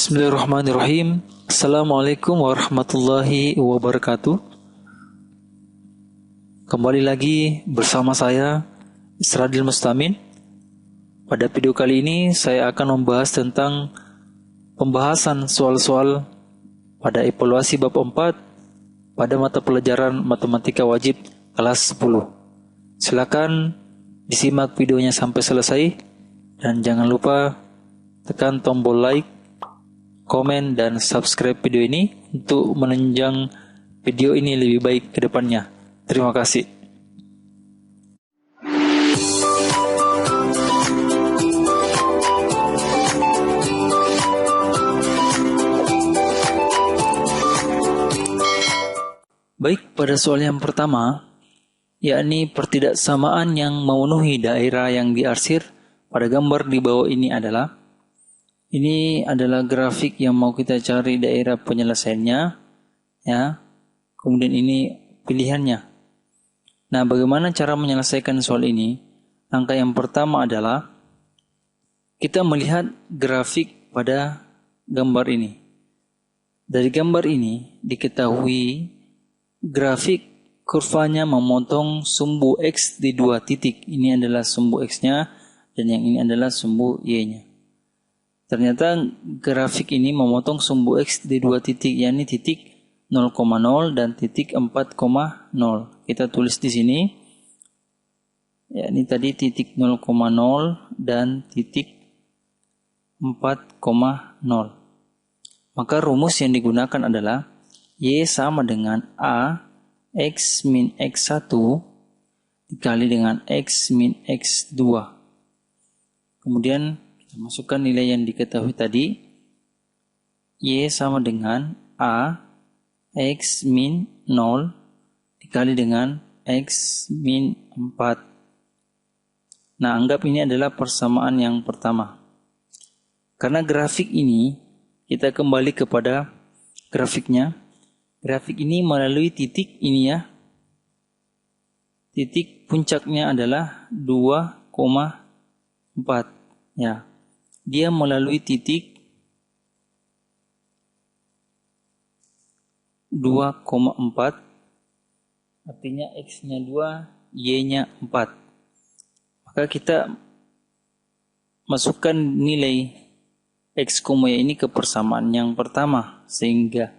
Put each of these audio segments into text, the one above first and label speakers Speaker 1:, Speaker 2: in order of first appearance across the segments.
Speaker 1: Bismillahirrahmanirrahim. Assalamualaikum warahmatullahi wabarakatuh. Kembali lagi bersama saya, Isradil Mustamin. Pada video kali ini saya akan membahas tentang pembahasan soal-soal pada evaluasi bab 4 pada mata pelajaran matematika wajib kelas 10. Silakan disimak videonya sampai selesai dan jangan lupa tekan tombol like, komen, dan subscribe video ini untuk menunjang video ini lebih baik ke depannya. Terima kasih. Baik, pada soal yang pertama, yakni pertidaksamaan yang memenuhi daerah yang diarsir pada gambar di bawah ini adalah grafik yang mau kita cari daerah penyelesaiannya, ya. Kemudian ini pilihannya. Nah, bagaimana cara menyelesaikan soal ini? Langkah yang pertama adalah kita melihat grafik pada gambar ini. Dari gambar ini diketahui grafik kurvanya memotong sumbu X di 2 titik. Ini adalah sumbu X-nya dan yang ini adalah sumbu Y-nya. Ternyata grafik ini memotong sumbu X di 2 titik, yakni titik 0,0 dan titik 4,0. Kita tulis di sini, yakni tadi titik 0,0 dan titik 4,0. Maka rumus yang digunakan adalah Y sama dengan A X min X1 dikali dengan X min X2. Kemudian masukkan nilai yang diketahui tadi. Y sama dengan A X min 0 dikali dengan X min 4. Nah, anggap ini adalah persamaan yang pertama. Karena grafik ini, kita kembali kepada grafiknya. Grafik ini melalui titik ini, ya. Titik puncaknya adalah 2,4. Ya. Dia melalui titik 2,4, artinya X-nya 2, Y-nya 4. Maka kita masukkan nilai X, Y ini ke persamaan yang pertama, sehingga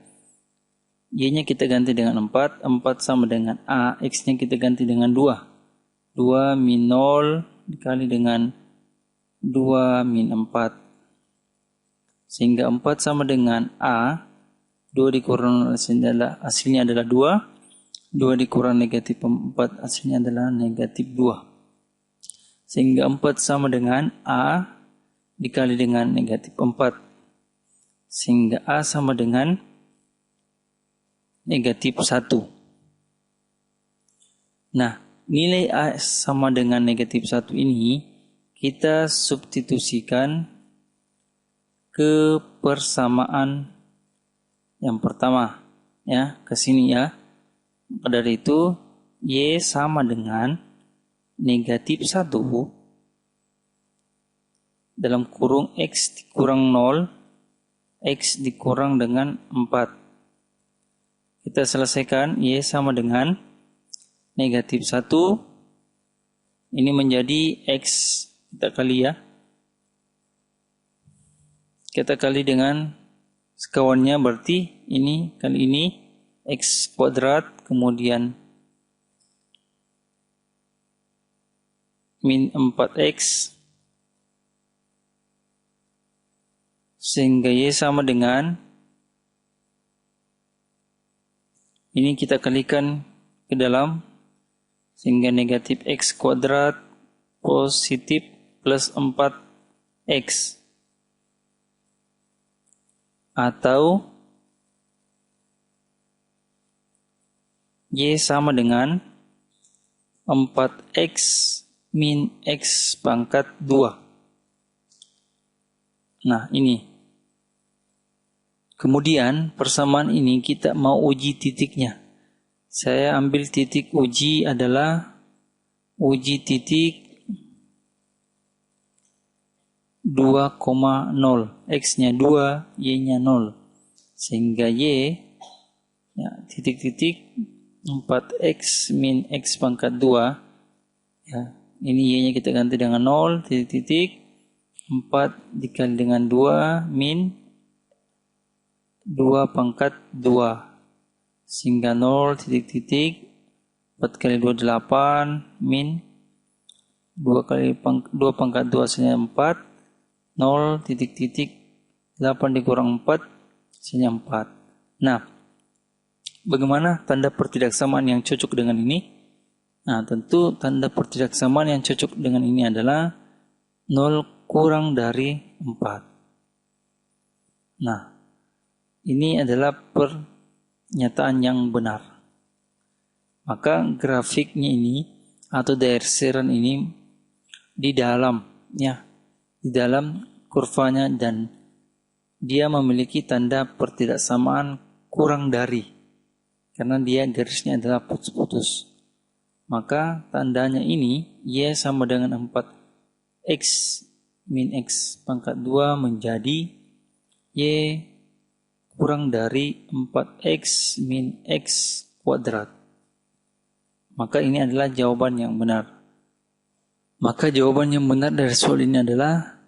Speaker 1: Y-nya kita ganti dengan 4, 4 sama dengan A, X-nya kita ganti dengan 2. 2 min 0 dikali dengan 2 min 4. Sehingga 4 sama dengan A. 2 dikurang hasilnya adalah 2. 2 dikurang negatif 4 hasilnya adalah negatif 2. Sehingga 4 sama dengan A dikali dengan negatif 4. Sehingga A sama dengan negatif 1. Nah, nilai A sama dengan negatif 1 ini kita substitusikan ke persamaan yang pertama, ya, ke sini, ya. Dari itu Y sama dengan negatif 1 dalam kurung X dikurang 0, X dikurang dengan 4. Kita selesaikan. Y sama dengan negatif 1, ini menjadi X. Kita kali, ya. Kita kali dengan sekawannya, berarti ini kali ini X kuadrat, kemudian min 4X, sehingga Y sama dengan, ini kita kalikan ke dalam, sehingga negatif X kuadrat positif plus 4X. Atau Y sama dengan 4X min X pangkat 2. Nah, ini. Kemudian persamaan ini kita mau uji titiknya. Saya ambil titik uji adalah uji titik 2,0. X-nya 2, Y-nya 0. Sehingga Y, ya, titik-titik 4X min X pangkat 2. Ya, ini Y-nya kita ganti dengan 0, titik-titik 4 dikali dengan 2 min 2 pangkat 2. Sehingga 0, titik-titik 4 kali 2, 8 min 2 pangkat 2 hasilnya 4. 0, titik-titik 8 dikurang 4 hasilnya 4. Nah, bagaimana tanda pertidaksamaan yang cocok dengan ini? Nah, tentu tanda pertidaksamaan yang cocok dengan ini adalah 0 kurang dari 4. Nah, ini adalah pernyataan yang benar. Maka grafiknya ini atau dirseran ini di dalam kurvanya, dan dia memiliki tanda pertidaksamaan kurang dari, karena dia garisnya adalah putus-putus. Maka tandanya ini Y sama dengan 4X min X pangkat 2 menjadi Y kurang dari 4X min X kuadrat. Maka ini adalah jawaban yang benar. Maka jawaban yang benar dari soal ini adalah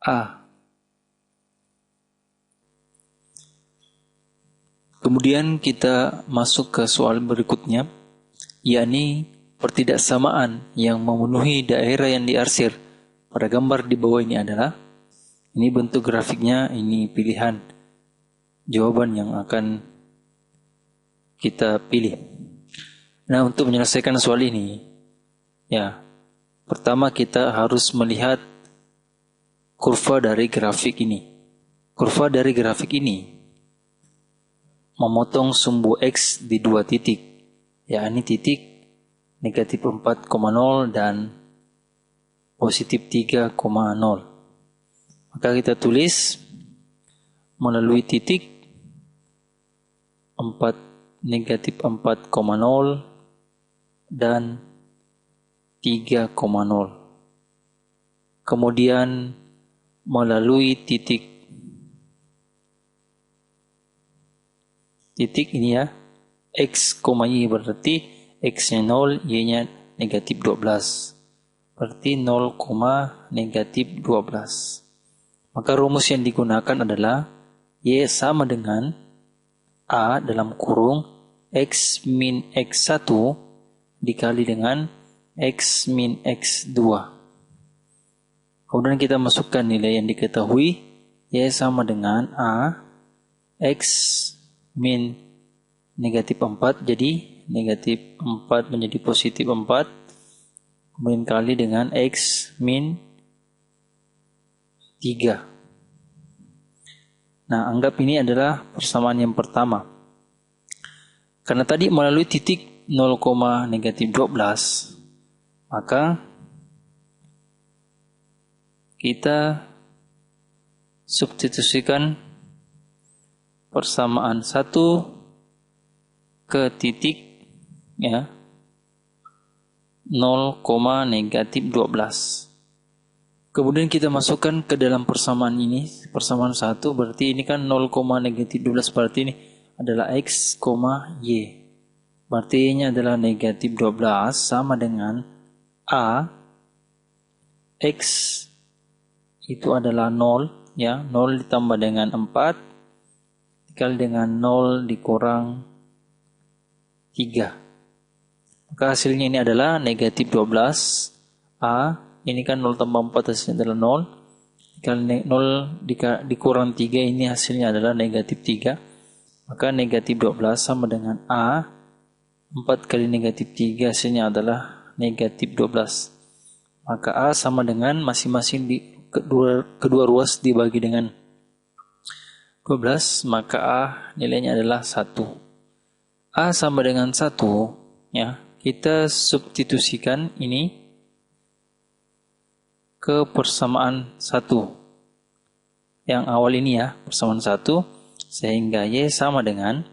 Speaker 1: A. Kemudian kita masuk ke soal berikutnya, yakni pertidaksamaan yang memenuhi daerah yang diarsir. Pada gambar di bawah ini adalah, ini bentuk grafiknya, ini pilihan jawaban yang akan kita pilih. Nah, untuk menyelesaikan soal ini, ya, pertama kita harus melihat kurva dari grafik ini. Kurva dari grafik ini memotong sumbu X di 2 titik, yakni titik negatif 4,0 dan positif 3,0. Maka kita tulis melalui titik negatif 4,0 dan 3,0. Kemudian melalui titik ini ya, X, Y, berarti X-nya 0, Y-nya negatif 12. Berarti 0, negatif 12. Maka rumus yang digunakan adalah Y sama dengan A dalam kurung X min X1 dikali dengan X min X2. Kemudian kita masukkan nilai yang diketahui, Y sama dengan A, X min negatif 4, jadi negatif 4 menjadi positif 4, kemudian kali dengan X min 3. Nah, anggap ini adalah persamaan yang pertama. Karena tadi melalui titik 0, negatif 12, maka kita substitusikan persamaan 1 ke titik ya 0, negatif 12. Kemudian kita masukkan ke dalam persamaan ini, persamaan 1, berarti ini kan 0, negatif 12, berarti ini adalah X, Y. Berarti ini adalah negatif 12 sama dengan A, X itu adalah 0, ya, 0 ditambah dengan 4, dikali dengan 0 dikurang 3. Maka hasilnya ini adalah negatif 12 A, ini kan 0 tambah 4 hasilnya adalah 0, dikali 0 dikurang 3, ini hasilnya adalah negatif 3. Maka negatif 12 sama dengan A, 4 kali negatif 3 hasilnya adalah negatif 12. Maka A sama dengan masing-masing di kedua ruas dibagi dengan 12, maka A nilainya adalah 1. A sama dengan 1, ya. Kita substitusikan ini ke persamaan 1. Yang awal ini ya, persamaan 1, sehingga Y sama dengan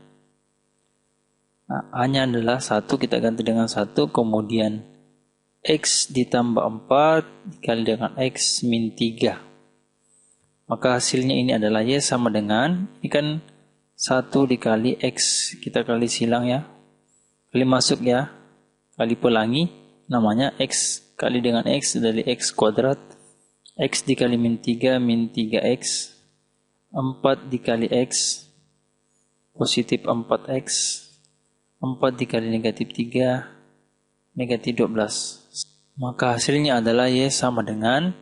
Speaker 1: A-nya adalah 1, kita ganti dengan 1, kemudian X ditambah 4 dikali dengan X min 3. Maka hasilnya ini adalah Y sama dengan, ini kan 1 dikali X, kita kali silang ya, kali masuk ya, kali pelangi, namanya X kali dengan X dari X kuadrat, X dikali min 3X, 4 dikali X, positif 4X, 4 dikali negatif 3, negatif 12. Maka hasilnya adalah Y sama dengan,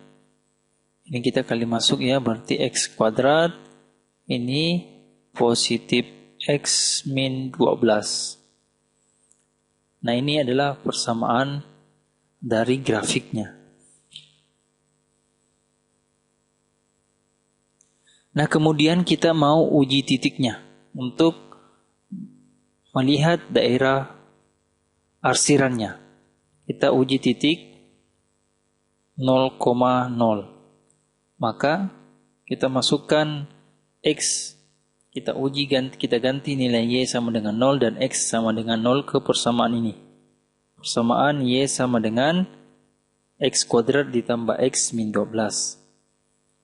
Speaker 1: ini kita kali masuk ya, berarti X kuadrat, ini positif X min 12. Nah, ini adalah persamaan dari grafiknya. Nah, kemudian kita mau uji titiknya untuk melihat daerah arsirannya. Kita uji titik 0,0. Maka kita masukkan X, kita ganti nilai Y sama dengan 0 dan X sama dengan 0 ke persamaan ini. Persamaan Y sama dengan X kuadrat ditambah X min 12.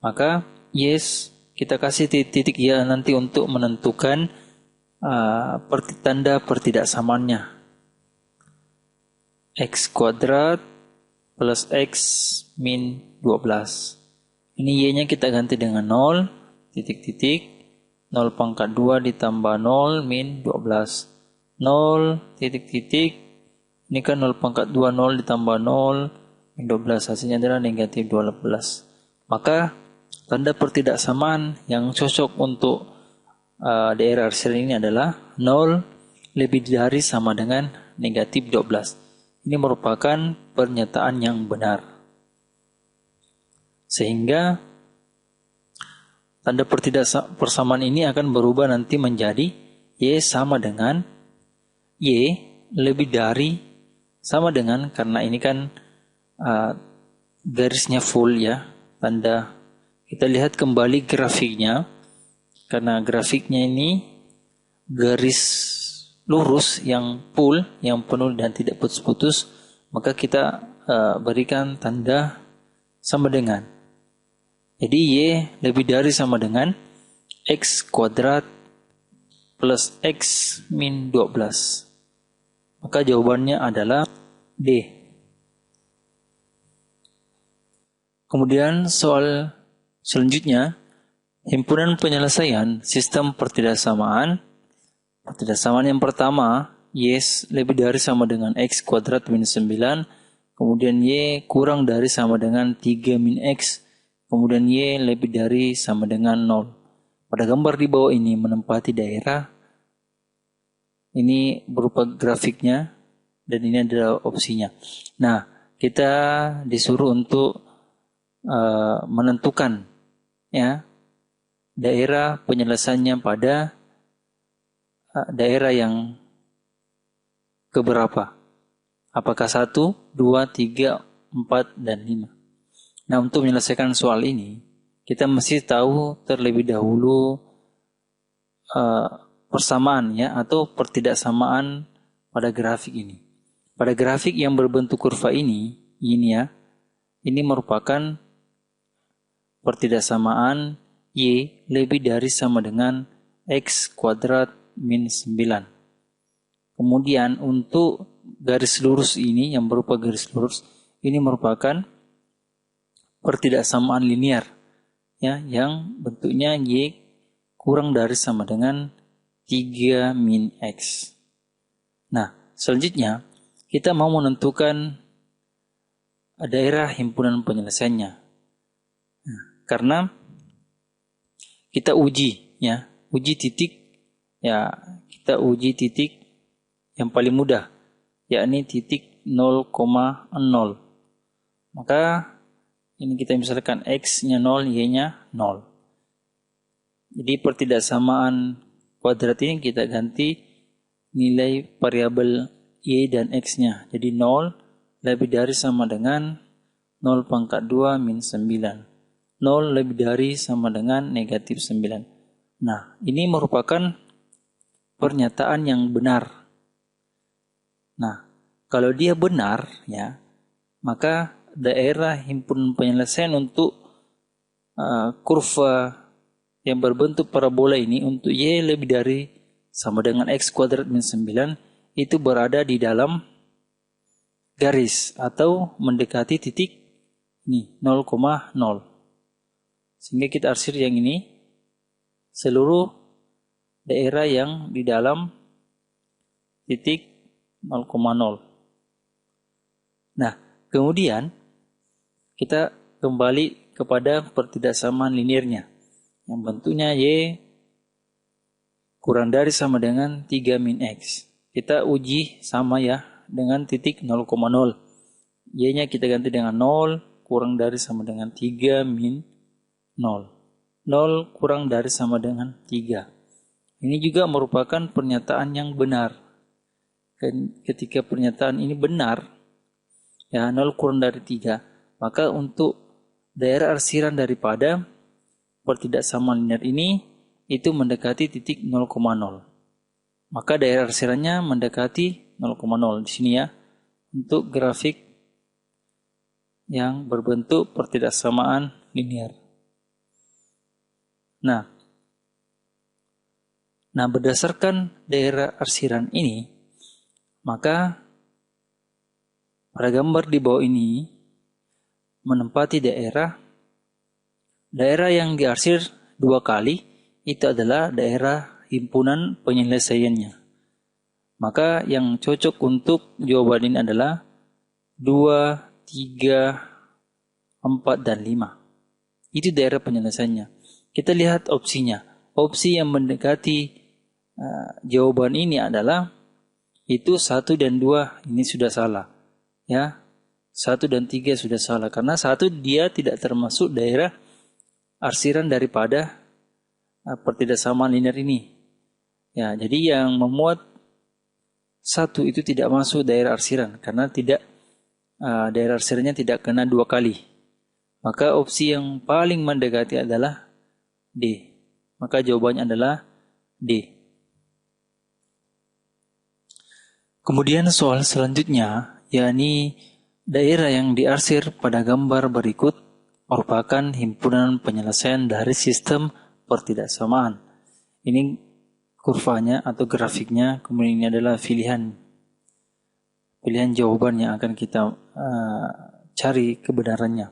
Speaker 1: Maka yes, kita kasih titik Y nanti untuk menentukan tanda pertidaksamaannya. X kuadrat plus X min 12. Ini Y-nya kita ganti dengan 0, titik-titik, 0 pangkat 2 ditambah 0 min 12. 0, titik-titik, ini kan 0 pangkat 2, 0 ditambah 0 min 12, hasilnya adalah negatif 12. Maka tanda pertidaksamaan yang cocok untuk daerah arsiran ini adalah 0 lebih dari sama dengan negatif 12. Ini merupakan pernyataan yang benar. Sehingga tanda persamaan ini akan berubah nanti menjadi Y sama dengan Y lebih dari sama dengan, karena ini kan garisnya full ya, tanda. Kita lihat kembali grafiknya, karena grafiknya ini garis lurus yang full, yang penuh dan tidak putus-putus, maka kita berikan tanda sama dengan. Jadi Y lebih dari sama dengan X kuadrat plus X min 12. Maka jawabannya adalah D. Kemudian soal selanjutnya, himpunan penyelesaian sistem pertidaksamaan. Pertidaksamaan yang pertama, Y lebih dari sama dengan X kuadrat min 9. Kemudian Y kurang dari sama dengan 3 min X. Kemudian Y lebih dari sama dengan 0. Pada gambar di bawah ini menempati daerah. Ini berupa grafiknya dan ini adalah opsinya. Nah, kita disuruh untuk menentukan ya daerah penyelesaiannya pada daerah yang keberapa. Apakah 1, 2, 3, 4, dan 5. Nah, untuk menyelesaikan soal ini, kita mesti tahu terlebih dahulu persamaan ya, atau pertidaksamaan pada grafik ini. Pada grafik yang berbentuk kurva ini ya, ini merupakan pertidaksamaan Y lebih dari sama dengan X kuadrat min 9. Kemudian untuk garis lurus ini yang berupa garis lurus, ini merupakan pertidaksamaan linear ya, yang bentuknya Y kurang dari sama dengan 3 min X. Nah, selanjutnya kita mau menentukan daerah himpunan penyelesaiannya. Nah, karena kita uji ya, uji titik ya, kita uji titik yang paling mudah, yakni titik 0,0. Maka ini kita misalkan X-nya 0, Y-nya 0. Jadi pertidaksamaan kuadrat ini kita ganti nilai variabel Y dan X-nya. Jadi 0 lebih dari sama dengan 0 pangkat 2 min 9. 0 lebih dari sama dengan negatif 9. Nah, ini merupakan pernyataan yang benar. Nah, kalau dia benar ya, maka daerah himpunan penyelesaian untuk kurva yang berbentuk parabola ini untuk Y lebih dari sama dengan X kuadrat min 9 itu berada di dalam garis atau mendekati titik ini 0,0. Sehingga kita arsir yang ini seluruh daerah yang di dalam titik 0,0. Nah, kemudian kita kembali kepada pertidaksamaan linearnya yang bentuknya Y kurang dari sama dengan 3 min X. Kita uji sama ya dengan titik 0,0. Y-nya kita ganti dengan 0 kurang dari sama dengan 3 min 0. 0 kurang dari sama dengan 3. Ini juga merupakan pernyataan yang benar. Ketika pernyataan ini benar, ya 0 kurang dari 3, maka untuk daerah arsiran daripada pertidaksamaan linear ini itu mendekati titik 0,0. Maka daerah arsirannya mendekati 0,0 di sini ya untuk grafik yang berbentuk pertidaksamaan linear. Nah, berdasarkan daerah arsiran ini, maka pada gambar di bawah ini menempati daerah yang diarsir 2 kali itu adalah daerah himpunan penyelesaiannya. Maka yang cocok untuk jawaban ini adalah 2, 3, 4, dan 5. Itu daerah penyelesaiannya. Kita lihat opsinya. Opsi yang mendekati jawaban ini adalah itu 1 dan 2 ini sudah salah. Ya, 1 dan 3 sudah salah karena 1 dia tidak termasuk daerah arsiran daripada pertidaksamaan linear ini. Ya, jadi yang memuat 1 itu tidak masuk daerah arsiran karena tidak daerah arsirannya tidak kena 2 kali. Maka opsi yang paling mendekati adalah D. Maka jawabannya adalah D. Kemudian soal selanjutnya, yakni daerah yang diarsir pada gambar berikut merupakan himpunan penyelesaian dari sistem pertidaksamaan. Ini kurvanya atau grafiknya, kemudian ini adalah pilihan jawaban yang akan kita cari kebenarannya.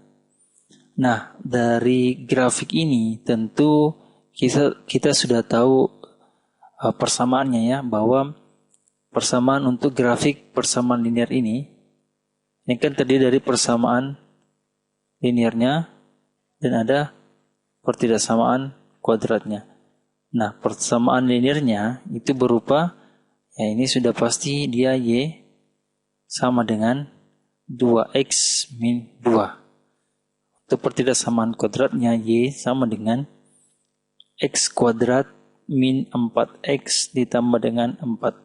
Speaker 1: Nah, dari grafik ini tentu kita sudah tahu persamaannya ya, bahwa persamaan untuk grafik persamaan linear ini kan terdiri dari persamaan linearnya dan ada pertidaksamaan kuadratnya. Nah, persamaan linearnya itu berupa, ya ini sudah pasti dia Y sama dengan 2X min 2. Untuk pertidaksamaan kuadratnya Y sama dengan X kuadrat min 4X ditambah dengan 4.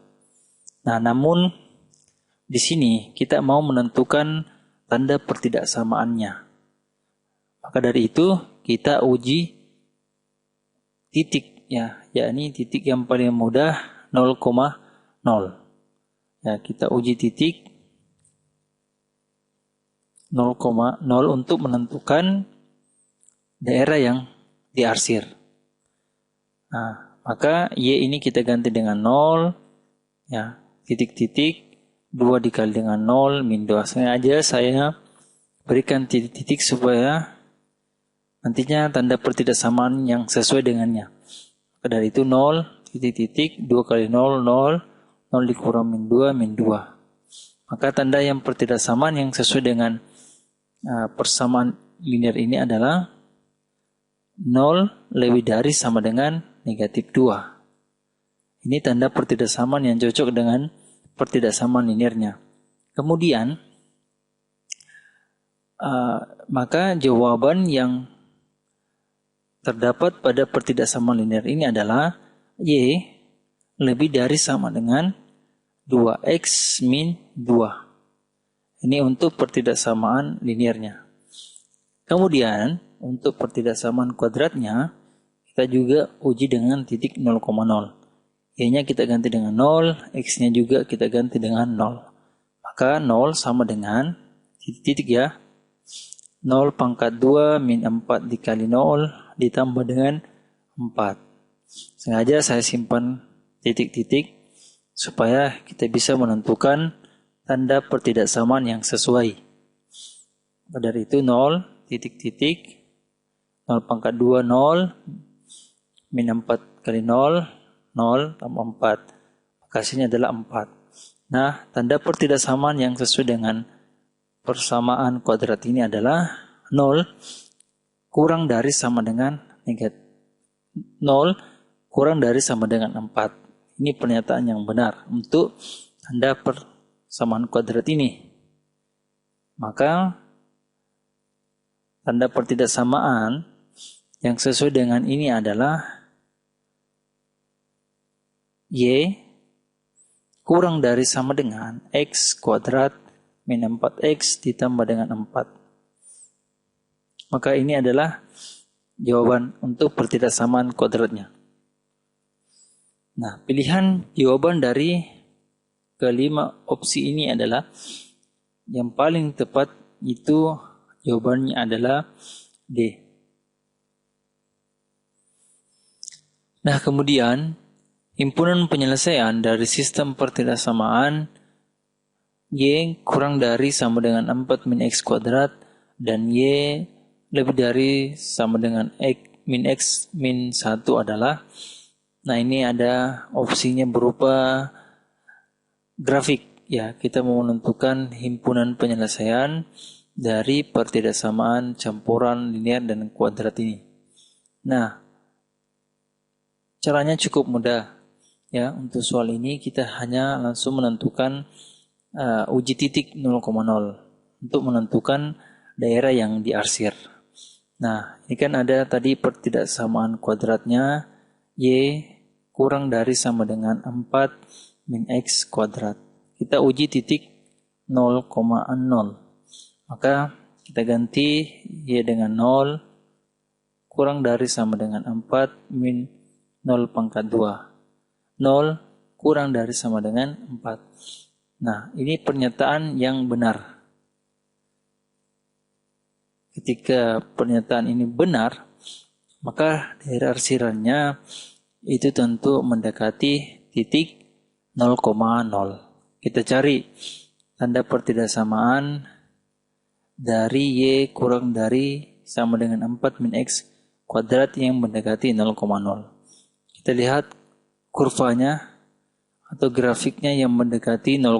Speaker 1: Nah, namun di sini kita mau menentukan tanda pertidaksamaannya. Maka dari itu kita uji titik ya, yakni titik yang paling mudah 0,0. Ya, kita uji titik 0,0 untuk menentukan daerah yang diarsir. Nah, maka Y ini kita ganti dengan 0 ya, titik-titik 2 dikali dengan 0 min 2. Sengaja saya berikan titik-titik supaya nantinya tanda pertidaksamaan yang sesuai dengannya. Maka dari itu 0 titik-titik 2 kali 0 0 0 dikurang min 2 min 2. Maka tanda yang pertidaksamaan yang sesuai dengan persamaan linear ini adalah 0 lebih dari sama dengan negatif 2. Ini tanda pertidaksamaan yang cocok dengan pertidaksamaan linearnya. Kemudian, maka jawaban yang terdapat pada pertidaksamaan linear ini adalah Y lebih dari sama dengan 2X min 2. Ini untuk pertidaksamaan linearnya. Kemudian, untuk pertidaksamaan kuadratnya, kita juga uji dengan titik 0,0. Y-nya kita ganti dengan 0, X-nya juga kita ganti dengan 0. Maka 0 sama dengan titik ya. 0 pangkat 2 min 4 dikali 0 ditambah dengan 4. Sengaja saya simpan titik-titik supaya kita bisa menentukan tanda pertidaksamaan yang sesuai. Dari itu 0 titik-titik 0 pangkat 2 0 min 4 kali 0 0 tambah 4. Hasilnya adalah 4. Nah, tanda pertidaksamaan yang sesuai dengan persamaan kuadrat ini adalah 0 kurang dari sama dengan negatif 0 kurang dari sama dengan 4. Ini pernyataan yang benar untuk tanda persamaan kuadrat ini. Maka tanda pertidaksamaan yang sesuai dengan ini adalah Y kurang dari sama dengan X kuadrat min 4X ditambah dengan 4. Maka ini adalah jawaban untuk pertidaksamaan kuadratnya. Nah, pilihan jawaban dari kelima opsi ini adalah yang paling tepat, itu jawabannya adalah D. Nah, kemudian himpunan penyelesaian dari sistem pertidaksamaan Y kurang dari sama dengan 4 min X kuadrat dan Y lebih dari sama dengan X min 1 adalah, nah ini ada opsinya berupa grafik ya. Kita mau menentukan himpunan penyelesaian dari pertidaksamaan campuran linear dan kuadrat ini. Nah, caranya cukup mudah ya. Untuk soal ini kita hanya langsung menentukan uji titik 0,0 untuk menentukan daerah yang diarsir. Nah, ini kan ada tadi pertidaksamaan kuadratnya Y kurang dari sama dengan 4 min X kuadrat. Kita uji titik 0,0. Maka kita ganti Y dengan 0 kurang dari sama dengan 4 min 0 pangkat 2. 0 kurang dari sama dengan 4. Nah, ini pernyataan yang benar. Ketika pernyataan ini benar, maka daerah arsirannya itu tentu mendekati titik 0,0. Kita cari tanda pertidaksamaan dari Y kurang dari sama dengan 4 min X kuadrat yang mendekati 0,0. Kita lihat kurvanya atau grafiknya yang mendekati 0,0.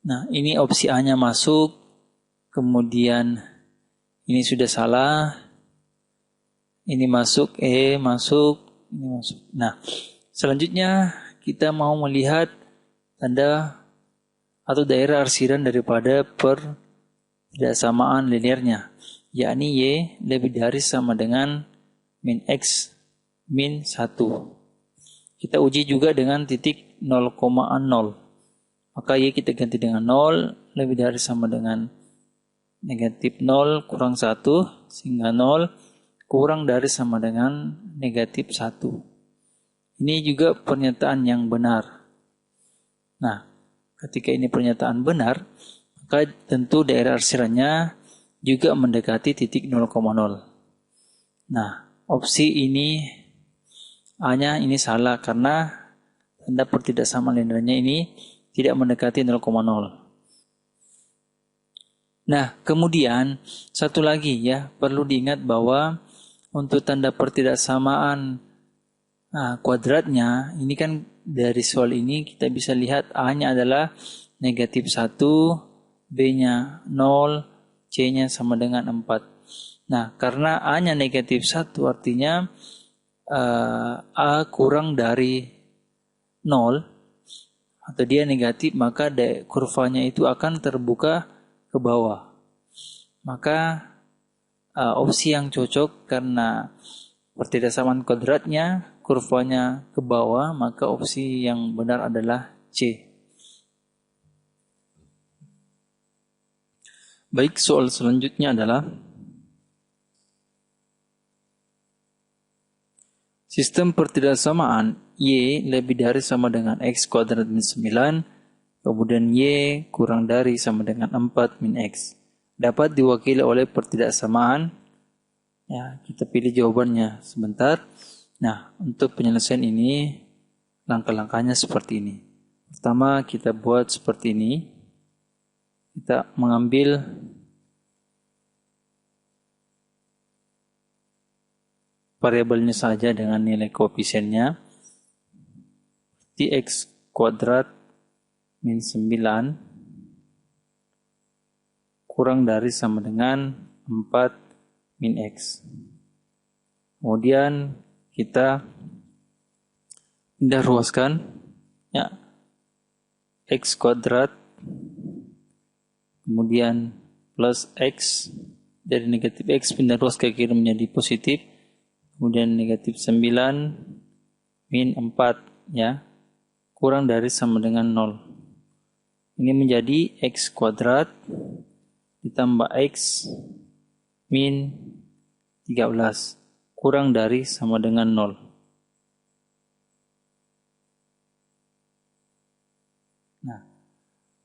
Speaker 1: Nah, ini opsi A-nya masuk, kemudian ini sudah salah, ini masuk, masuk, ini masuk. Nah, selanjutnya kita mau melihat tanda atau daerah arsiran daripada pertidaksamaan linearnya, yakni Y lebih dari sama dengan min X min 1. Kita uji juga dengan titik 0,0. Maka Y kita ganti dengan 0 lebih dari sama dengan negatif 0 kurang 1 sehingga 0 kurang dari sama dengan negatif 1. Ini juga pernyataan yang benar. Nah, ketika ini pernyataan benar, maka tentu daerah arsirannya juga mendekati titik 0,0. Nah, opsi ini A-nya ini salah karena tanda pertidaksamaan linearnya ini tidak mendekati 0,0. Nah, kemudian satu lagi ya, perlu diingat bahwa untuk tanda pertidaksamaan kuadratnya, ini kan dari soal ini kita bisa lihat A-nya adalah negatif 1, B-nya 0, C-nya sama dengan 4. Nah, karena A-nya negatif 1 artinya A kurang dari 0 atau dia negatif, maka kurvanya itu akan terbuka ke bawah. Maka opsi yang cocok karena pertidaksamaan kuadratnya kurvanya ke bawah, maka opsi yang benar adalah C. Baik, soal selanjutnya adalah sistem pertidaksamaan Y lebih dari sama dengan X kuadrat min 9 kemudian Y kurang dari sama dengan 4 min X. Dapat diwakili oleh pertidaksamaan. Ya, kita pilih jawabannya sebentar. Nah, untuk penyelesaian ini, langkah-langkahnya seperti ini. Pertama, kita buat seperti ini. Kita mengambil variabelnya saja dengan nilai koefisiennya. X kuadrat min 9 kurang dari sama dengan 4 min X. Kemudian kita pindah ruaskan, ya, X kuadrat kemudian plus X, dari negatif X pindah ruas ke kiri menjadi positif, kemudian negatif 9 min 4, ya, kurang dari sama dengan 0. Ini menjadi X kuadrat ditambah X min 13 kurang dari sama dengan 0. Nah,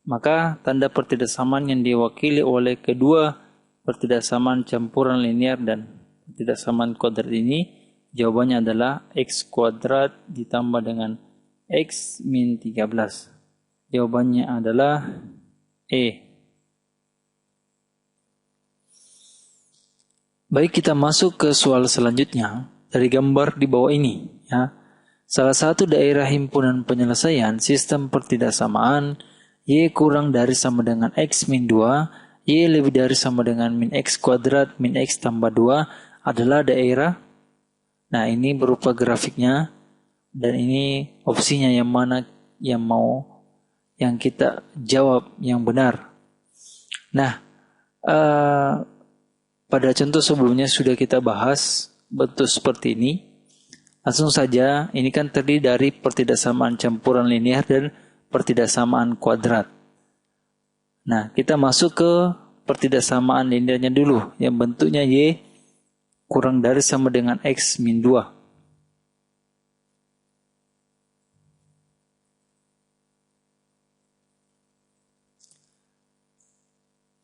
Speaker 1: maka tanda pertidaksamaan yang diwakili oleh kedua pertidaksamaan campuran linear dan pertidaksamaan kuadrat ini, jawabannya adalah X kuadrat ditambah dengan X min 13. Jawabannya adalah E. Baik, kita masuk ke soal selanjutnya dari gambar di bawah ini, ya. Salah satu daerah himpunan penyelesaian sistem pertidaksamaan Y kurang dari sama dengan X min 2, Y lebih dari sama dengan min X kuadrat min X tambah 2 adalah daerah. Nah, ini berupa grafiknya, dan ini opsinya yang mana yang kita jawab yang benar. Nah, pada contoh sebelumnya sudah kita bahas bentuk seperti ini. Langsung saja, ini kan terdiri dari pertidaksamaan campuran linear dan pertidaksamaan kuadrat. Nah, kita masuk ke pertidaksamaan linearnya dulu, yang bentuknya Y kurang dari sama dengan X min 2.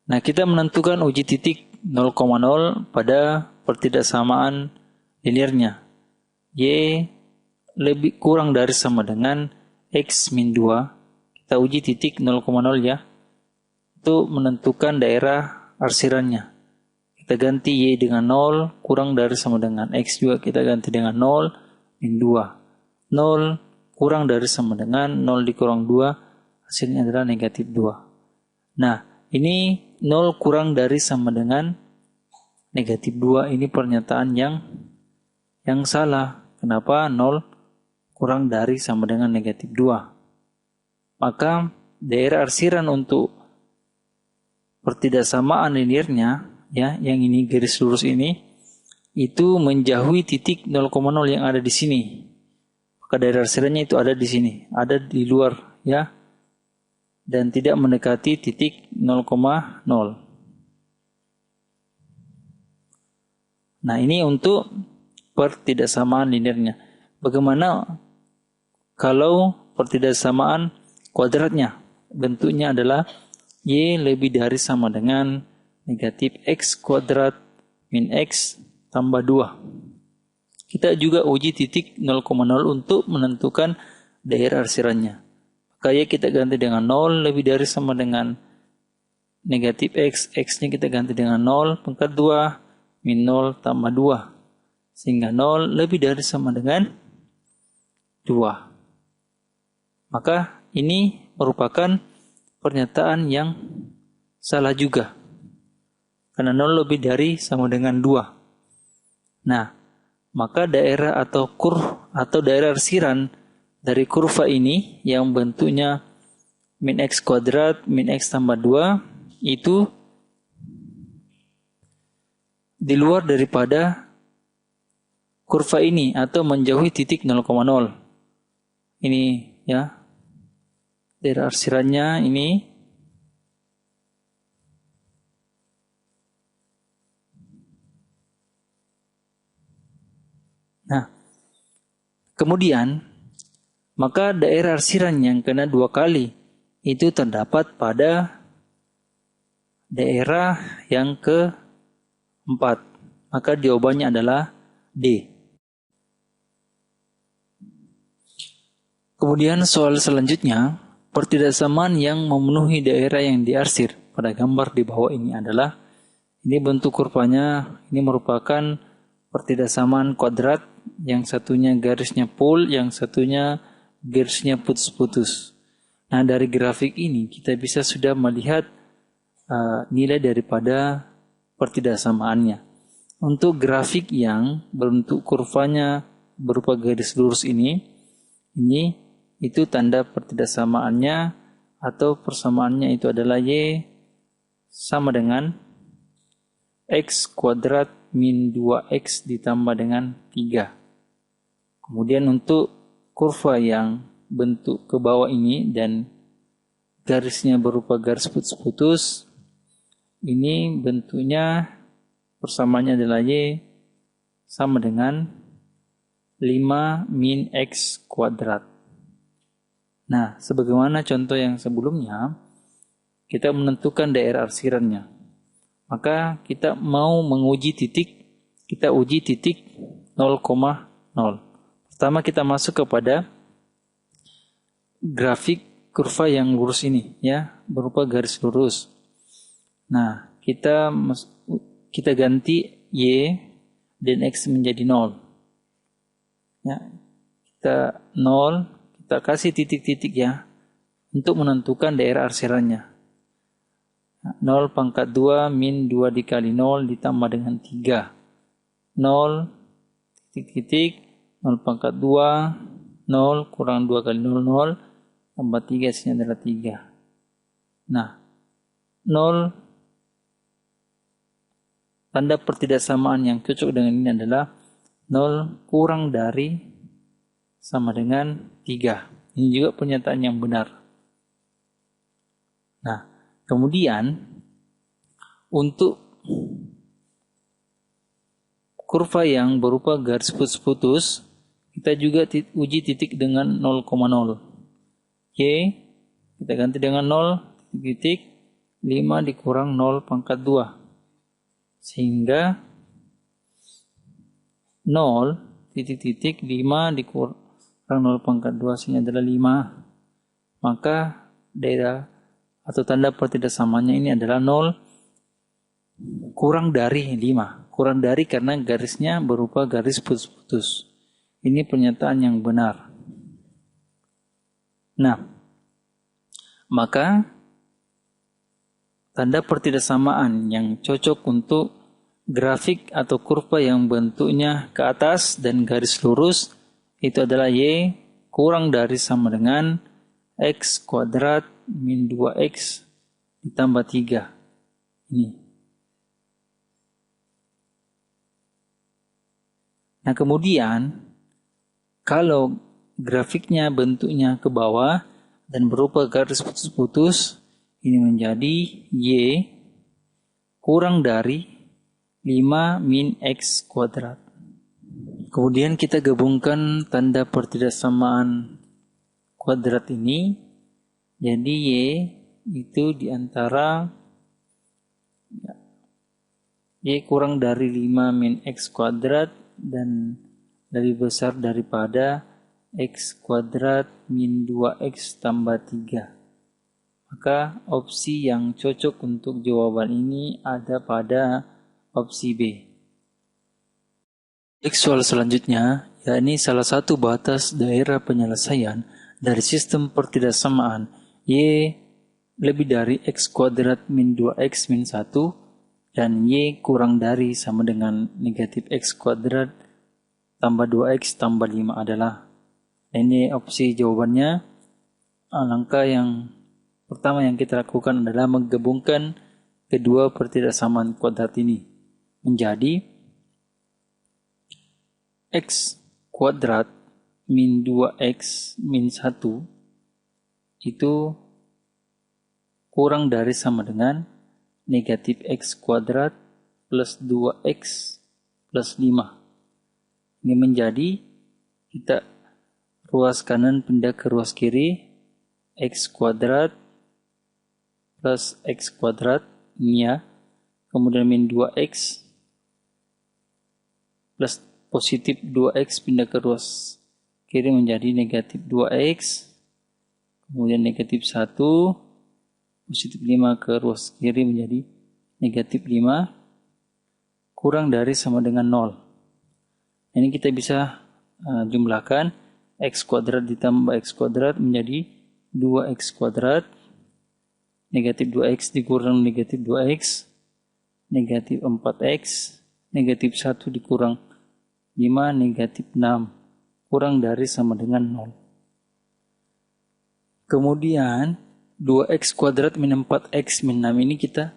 Speaker 1: Nah, kita menentukan uji titik 0,0 pada pertidaksamaan linearnya. Y lebih kurang dari sama dengan X min 2. Kita uji titik 0,0 ya. Itu menentukan daerah arsirannya. Kita ganti Y dengan 0 kurang dari sama dengan X juga. Kita ganti dengan 0 min 2. 0 kurang dari sama dengan 0 dikurang 2. Hasilnya adalah negatif 2. Nah, ini 0 kurang dari sama dengan negatif 2. Ini pernyataan yang salah. Kenapa 0 kurang dari sama dengan negatif 2? Maka daerah arsiran untuk pertidaksamaan linearnya, ya, yang ini garis lurus ini, itu menjauhi titik 0,0 yang ada di sini. Maka daerah arsirannya itu ada di sini, ada di luar, ya, dan tidak mendekati titik 0,0. Nah, ini untuk pertidaksamaan linearnya. Bagaimana kalau pertidaksamaan kuadratnya? Bentuknya adalah Y lebih dari sama dengan negatif X kuadrat min X tambah 2. Kita juga uji titik 0,0 untuk menentukan daerah arsirannya. Maka Y kita ganti dengan 0 lebih dari sama dengan negatif X. X-nya kita ganti dengan 0 pangkat 2 min 0 tambah 2. Sehingga 0 lebih dari sama dengan 2. Maka ini merupakan pernyataan yang salah juga. Karena 0 lebih dari sama dengan 2. Nah, maka daerah atau daerah arsiran dari kurva ini yang bentuknya min X kuadrat min X tambah 2 itu di luar daripada kurva ini atau menjauhi titik 0,0. Ini, ya, daerah arsirannya ini. Nah, kemudian maka daerah arsiran yang kena 2 kali itu terdapat pada daerah yang keempat. Maka jawabannya adalah D. Kemudian soal selanjutnya, pertidaksamaan yang memenuhi daerah yang diarsir pada gambar di bawah ini adalah, ini bentuk kurvanya, ini merupakan pertidaksamaan kuadrat, yang satunya garisnya full, yang satunya garisnya putus-putus. Nah, dari grafik ini kita bisa sudah melihat nilai daripada pertidaksamaannya. Untuk grafik yang bentuk kurvanya berupa garis lurus ini itu tanda pertidaksamaannya atau persamaannya itu adalah Y sama dengan X kuadrat min 2X ditambah dengan 3. Kemudian untuk kurva yang bentuk ke bawah ini dan garisnya berupa garis putus-putus, ini bentuknya persamaannya adalah Y sama dengan 5 min X kuadrat. Nah, sebagaimana contoh yang sebelumnya, kita menentukan daerah arsirannya. Maka kita mau menguji titik, kita uji titik 0,0. Pertama kita masuk kepada grafik kurva yang lurus ini, ya, berupa garis lurus. Nah, kita ganti Y dan X menjadi 0. Ya, kita 0, kita kasih titik-titik ya, untuk menentukan daerah arsirannya. 0 pangkat 2 min 2 dikali 0 ditambah dengan 3. 0, titik-titik, 0 pangkat 2, 0 kurang 2 kali 0, 0, tambah 3, hasilnya adalah 3. Nah, 0, tanda pertidaksamaan yang cocok dengan ini adalah 0 kurang dari sama dengan 3. Ini juga pernyataan yang benar. Nah, kemudian untuk kurva yang berupa garis putus-putus, kita juga uji titik dengan 0,0. Y kita ganti dengan 0, titik 5 dikurang 0 pangkat 2. Sehingga 0, titik-titik 5 dikurang 0 pangkat 2 hasilnya adalah 5. Maka daerah atau tanda pertidaksamaannya ini adalah 0 kurang dari 5. Kurang dari karena garisnya berupa garis putus-putus. Ini pernyataan yang benar. Nah, maka tanda pertidaksamaan yang cocok untuk grafik atau kurva yang bentuknya ke atas dan garis lurus itu adalah Y kurang dari sama dengan X kuadrat min 2X ditambah 3. Ini. Nah, kemudian kalau grafiknya bentuknya ke bawah dan berupa garis putus-putus, ini menjadi Y kurang dari 5 min X kuadrat. Kemudian kita gabungkan tanda pertidaksamaan kuadrat ini. Jadi Y itu diantara Y kurang dari 5 min X kuadrat dan lebih besar daripada X kuadrat min 2X tambah 3. Maka opsi yang cocok untuk jawaban ini ada pada opsi B. Soal selanjutnya, yakni salah satu batas daerah penyelesaian dari sistem pertidaksamaan Y lebih dari X kuadrat min 2X min 1 dan Y kurang dari sama dengan negatif X kuadrat tambah 2X tambah 5 adalah. Ini opsi jawabannya. Langkah yang pertama yang kita lakukan adalah menggabungkan kedua pertidaksamaan kuadrat ini menjadi X kuadrat min 2X min 1 itu kurang dari sama dengan negatif X kuadrat plus 2X plus 5. Ini menjadi, kita ruas kanan pindah ke ruas kiri, X kuadrat plus X kuadrat, ini ya. Kemudian min 2X plus positif 2X pindah ke ruas kiri menjadi negatif 2X. Kemudian negatif 1, positif 5 ke ruas kiri menjadi negatif 5, kurang dari sama dengan 0. Ini kita bisa jumlahkan, X kuadrat ditambah X kuadrat menjadi 2X kuadrat, negatif 2X dikurang negatif 2X, negatif 4X, negatif 1 dikurang 5, negatif 6, kurang dari sama dengan 0. Kemudian 2X kuadrat min 4X min 6 ini kita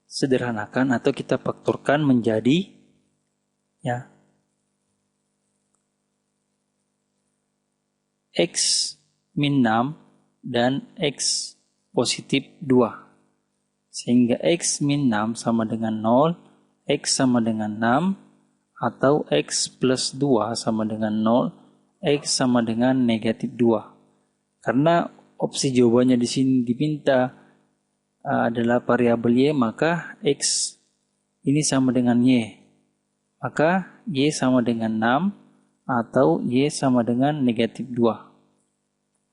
Speaker 1: sederhanakan atau kita faktorkan menjadi ya X min 6 dan X positif 2. Sehingga X min 6 sama dengan 0, X sama dengan 6, atau X plus 2 sama dengan 0, X sama dengan negatif 2. Karena opsi jawabannya di sini diminta adalah variabel Y, maka X ini sama dengan Y. Maka Y sama dengan 6 atau Y sama dengan negatif 2.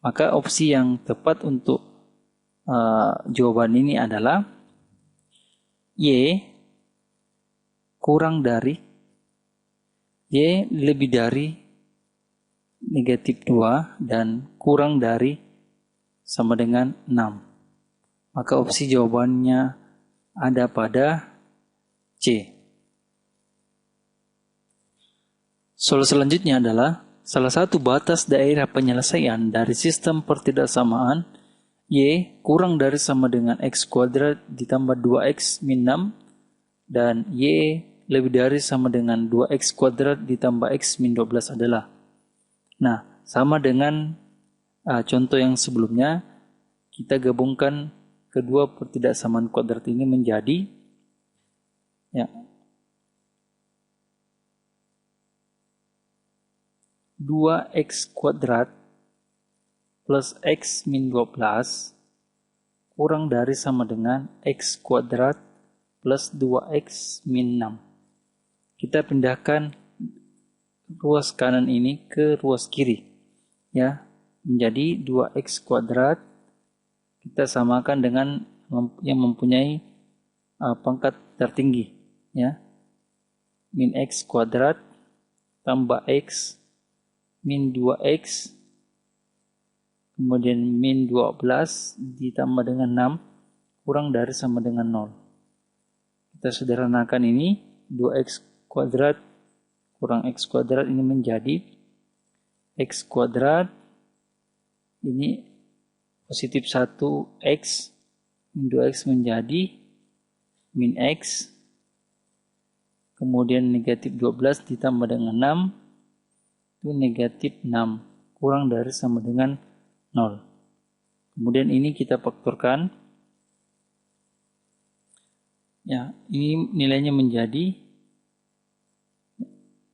Speaker 1: Maka opsi yang tepat untuk jawaban ini adalah Y kurang dari Y lebih dari negatif 2 dan kurang dari sama dengan 6. Maka opsi jawabannya ada pada C. Soal selanjutnya adalah salah satu batas daerah penyelesaian dari sistem pertidaksamaan Y kurang dari sama dengan X kuadrat ditambah 2X min 6 dan Y lebih dari sama dengan 2X kuadrat ditambah X min 12 adalah. Nah, sama dengan contoh yang sebelumnya, kita gabungkan kedua pertidaksamaan kuadrat ini menjadi ya, 2X kuadrat plus X min 12 kurang dari sama dengan X kuadrat plus 2X min 6. Kita pindahkan ruas kanan ini ke ruas kiri. Ya, menjadi 2X kuadrat. Kita samakan dengan yang mempunyai pangkat tertinggi. Ya, min X kuadrat tambah X min 2X kemudian min 12 ditambah dengan 6 kurang dari sama dengan 0. Kita sederhanakan ini 2X kuadrat kurang X kuadrat ini menjadi X kuadrat ini positif 1X min 2X menjadi min X kemudian negatif 12 ditambah dengan 6 itu negatif 6 kurang dari sama dengan 0. Kemudian ini kita faktorkan. Ya, ini nilainya menjadi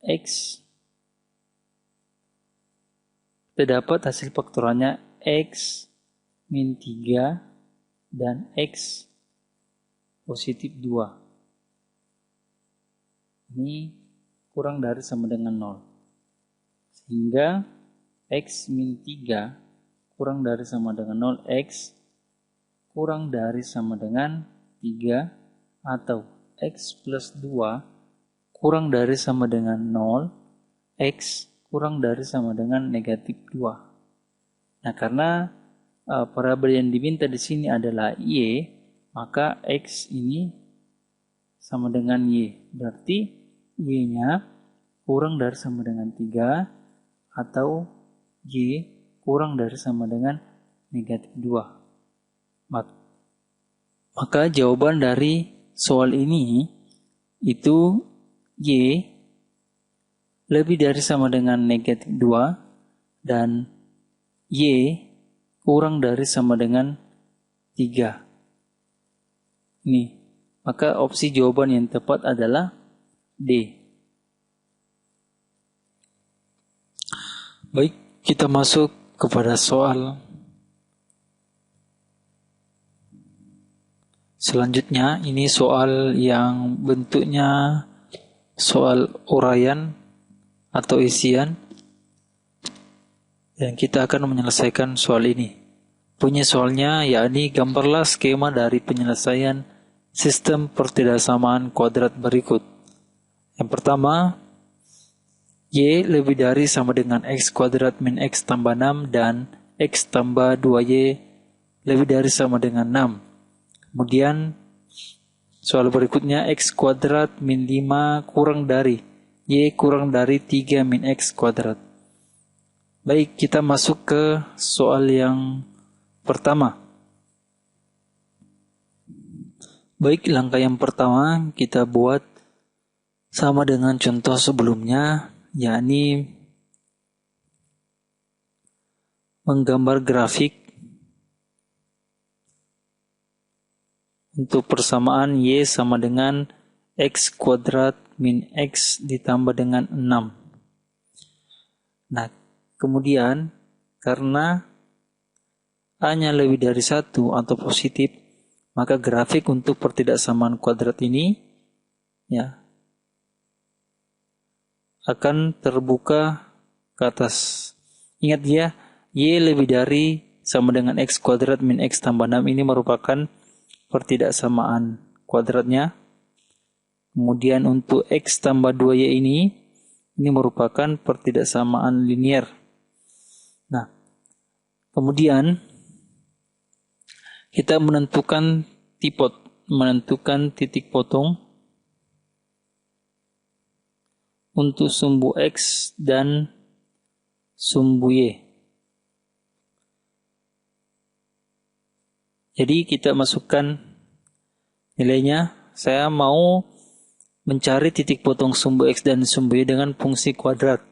Speaker 1: X. Kita dapat hasil faktorannya X min 3 dan X positif 2. Ini kurang dari sama dengan 0. Sehingga X min 3 kurang dari sama dengan 0, X kurang dari sama dengan 3 atau X plus 2 kurang dari sama dengan 0, X kurang dari sama dengan negatif 2. Nah, karena variabel yang diminta di sini adalah Y, maka X ini sama dengan Y. Berarti Y-nya kurang dari sama dengan 3 atau Y kurang dari sama dengan negatif 2. Maka jawaban dari soal ini itu Y lebih dari sama dengan negatif 2 dan Y kurang dari sama dengan 3. Ini. Maka opsi jawaban yang tepat adalah D. Baik, kita masuk kepada soal Selanjutnya ini soal yang bentuknya soal uraian atau isian, dan kita akan menyelesaikan soal ini. Bunyi soalnya yakni gambarlah skema dari penyelesaian sistem pertidaksamaan kuadrat berikut. Yang pertama, Y lebih dari sama dengan X kuadrat min X tambah 6 dan X tambah 2Y lebih dari sama dengan 6. Kemudian soal berikutnya X kuadrat min 5 kurang dari Y kurang dari 3 min X kuadrat. Baik, kita masuk ke soal yang pertama. Baik, langkah yang pertama kita buat sama dengan contoh sebelumnya, yakni menggambar grafik untuk persamaan Y sama dengan X kuadrat min X ditambah dengan 6. Nah, kemudian karena A-nya lebih dari 1 atau positif, maka grafik untuk pertidaksamaan kuadrat ini akan terbuka ke atas. Ingat ya, Y lebih dari sama dengan X kuadrat min X tambah 6 ini merupakan pertidaksamaan kuadratnya. Kemudian untuk X tambah 2Y ini merupakan pertidaksamaan linier. Nah, kemudian kita menentukan titik potong untuk sumbu X dan sumbu Y. Jadi kita masukkan nilainya. Saya mau mencari titik potong sumbu X dan sumbu Y dengan fungsi kuadrat.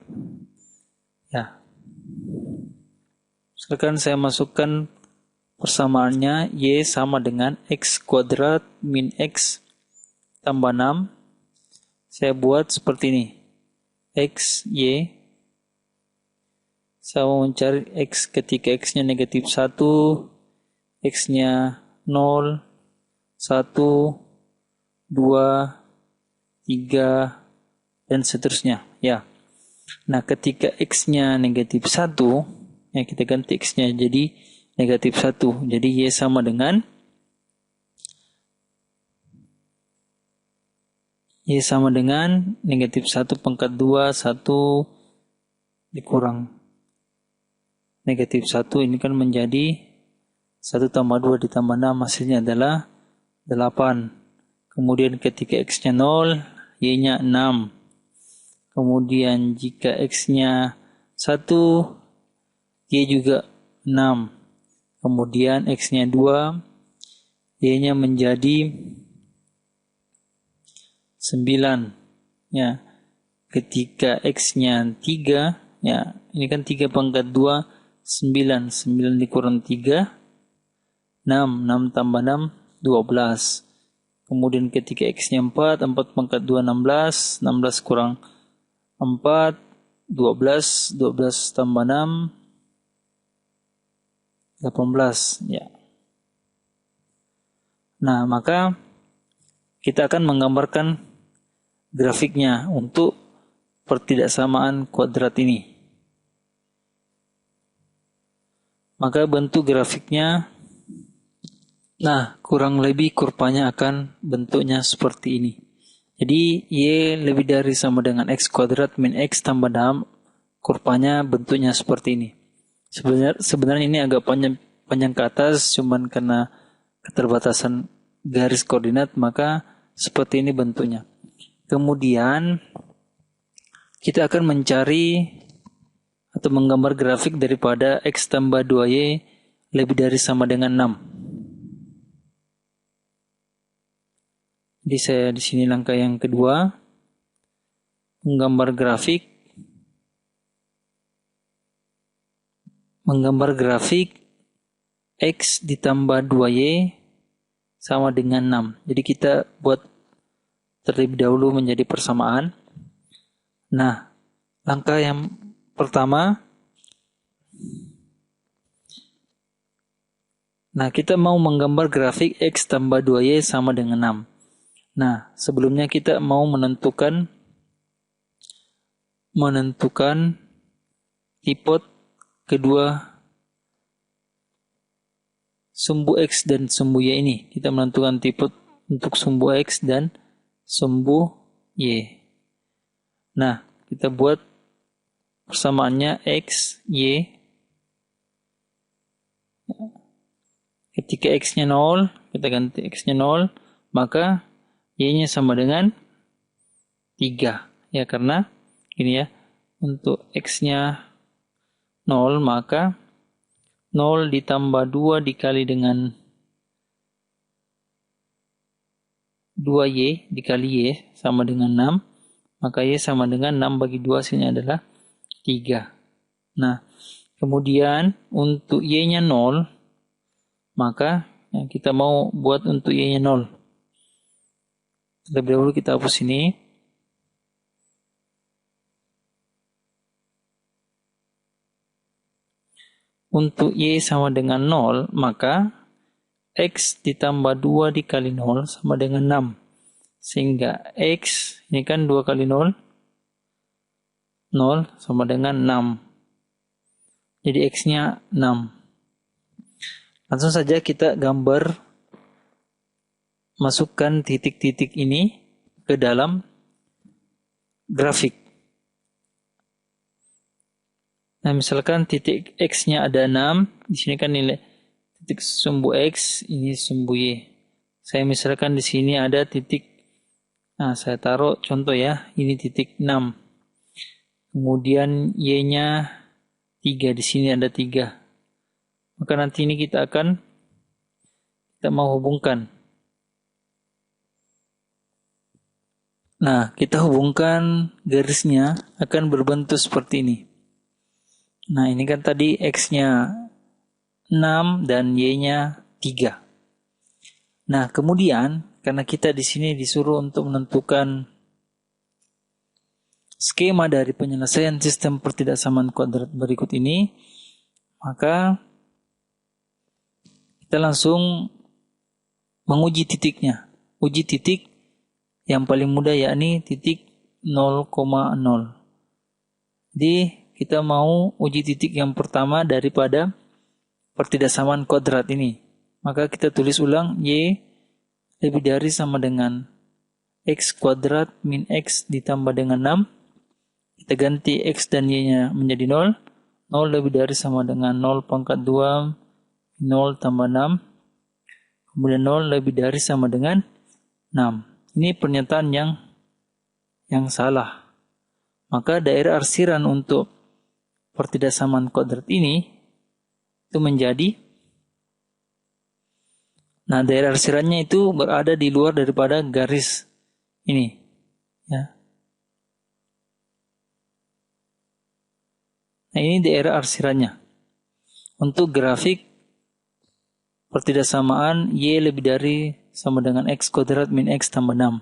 Speaker 1: Ya. Sekarang saya masukkan persamaannya Y sama dengan X kuadrat min X tambah 6. Saya buat seperti ini. X, Y. Saya mau mencari X ketika X-nya negatif 1, X-nya 0, 1, 2, 3, dan seterusnya. Ya. Nah, ketika X-nya negatif 1, kita ganti X-nya jadi negatif 1. Jadi Y sama dengan negatif 1 pangkat 2, 1 dikurang negatif 1. Ini kan menjadi 1 tambah 2 ditambah 6, hasilnya adalah 8. Kemudian ketika X-nya 0, Y-nya 6. Kemudian jika X-nya 1, Y juga 6. Kemudian X-nya 2, Y-nya menjadi 9. Ya. Ketika X-nya 3, ini kan 3 pangkat 2, 9. 9 dikurang 3, 6. 6 tambah 6, 12. Kemudian ketika X-nya 4, 4 pangkat 2, 16. 16 kurang 4, 12. 12 tambah 6, 18. Ya. Nah, maka kita akan menggambarkan grafiknya untuk pertidaksamaan kuadrat ini. Maka bentuk grafiknya, kurang lebih kurvanya akan bentuknya seperti ini. Jadi Y lebih dari sama dengan X kuadrat min X tambah 6, kurvanya bentuknya seperti ini. Sebenarnya ini agak panjang ke atas, cuman karena keterbatasan garis koordinat, maka seperti ini bentuknya. Kemudian kita akan mencari atau menggambar grafik daripada X tambah 2Y lebih dari sama dengan 6. Jadi saya di sini langkah yang kedua, menggambar grafik X ditambah 2Y sama dengan 6. Jadi kita buat terlebih dahulu menjadi persamaan. Nah, langkah yang pertama, Nah, kita mau menggambar grafik X tambah 2Y sama dengan 6. Nah, sebelumnya kita mau menentukan tipot kedua sumbu X dan sumbu Y ini. Kita menentukan tipot untuk sumbu X dan sumbu Y. Nah, kita buat persamaannya X, Y. Ketika X-nya 0, kita ganti X-nya 0, maka Y-nya sama dengan 3. Ya, karena ini ya, untuk X-nya 0, maka 0 ditambah 2 dikali dengan 2Y dikali Y sama dengan 6. Maka Y sama dengan 6 bagi 2 hasilnya adalah 3. Nah, kemudian untuk Y-nya 0, maka kita mau buat untuk Y-nya 0. Terlebih dahulu kita hapus ini. Untuk Y sama dengan 0, maka X ditambah 2 dikali 0 sama dengan 6. Sehingga X, ini kan 2 kali 0, 0 sama dengan 6. Jadi X-nya 6. Langsung saja kita gambar, masukkan titik-titik ini ke dalam grafik. Nah, misalkan titik X-nya ada 6, di sini kan nilai titik sumbu X, ini sumbu Y. Saya misalkan di sini ada titik, nah saya taruh contoh ya, ini titik 6. Kemudian Y-nya 3, di sini ada 3. Maka nanti ini kita mau hubungkan. Nah, kita hubungkan garisnya akan berbentuk seperti ini. Nah, ini kan tadi X-nya 6 dan Y-nya 3. Nah, kemudian karena kita di sini disuruh untuk menentukan skema dari penyelesaian sistem pertidaksamaan kuadrat berikut ini, maka kita langsung menguji titiknya. Uji titik yang paling mudah yakni titik 0,0. Jadi kita mau uji titik yang pertama daripada pertidaksamaan kuadrat ini. Maka kita tulis ulang Y lebih dari sama dengan X kuadrat min X ditambah dengan 6. Kita ganti X dan Y-nya menjadi 0. 0 lebih dari sama dengan 0 pangkat 2 0 tambah 6. Kemudian 0 lebih dari sama dengan 6. Ini pernyataan yang salah. Maka daerah arsiran untuk pertidaksamaan kuadrat ini itu menjadi, nah daerah arsirannya itu berada di luar daripada garis ini. Ya. Nah, ini daerah arsirannya. Untuk grafik pertidaksamaan Y lebih dari sama dengan X kuadrat min X tambah 6.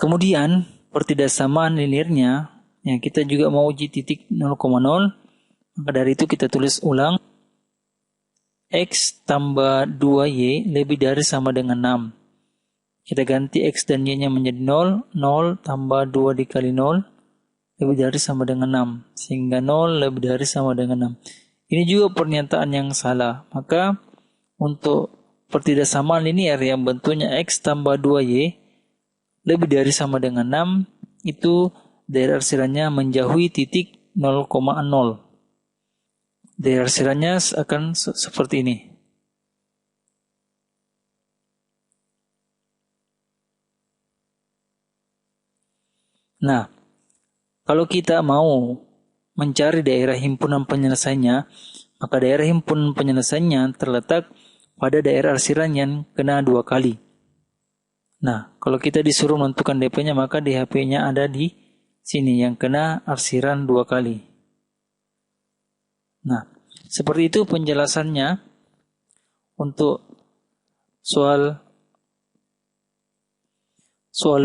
Speaker 1: Kemudian pertidaksamaan linearnya, yang kita juga mau uji titik 0,0. Maka dari itu kita tulis ulang X tambah 2Y lebih dari sama dengan 6. Kita ganti X dan Y-nya menjadi 0. 0 tambah 2 dikali 0 lebih dari sama dengan 6. Sehingga 0 lebih dari sama dengan 6. Ini juga pernyataan yang salah. Maka untuk pertidaksamaan linear yang bentuknya X tambah 2Y lebih dari sama dengan 6, itu daerah arsirannya menjauhi titik 0,0. Daerah arsirannya akan seperti ini. Nah, kalau kita mau mencari daerah himpunan penyelesaiannya, maka daerah himpunan penyelesaiannya terletak pada daerah arsiran yang kena 2 kali. Nah, kalau kita disuruh menentukan DP-nya, maka DHP-nya ada di sini yang kena arsiran 2 kali. Nah, seperti itu penjelasannya untuk soal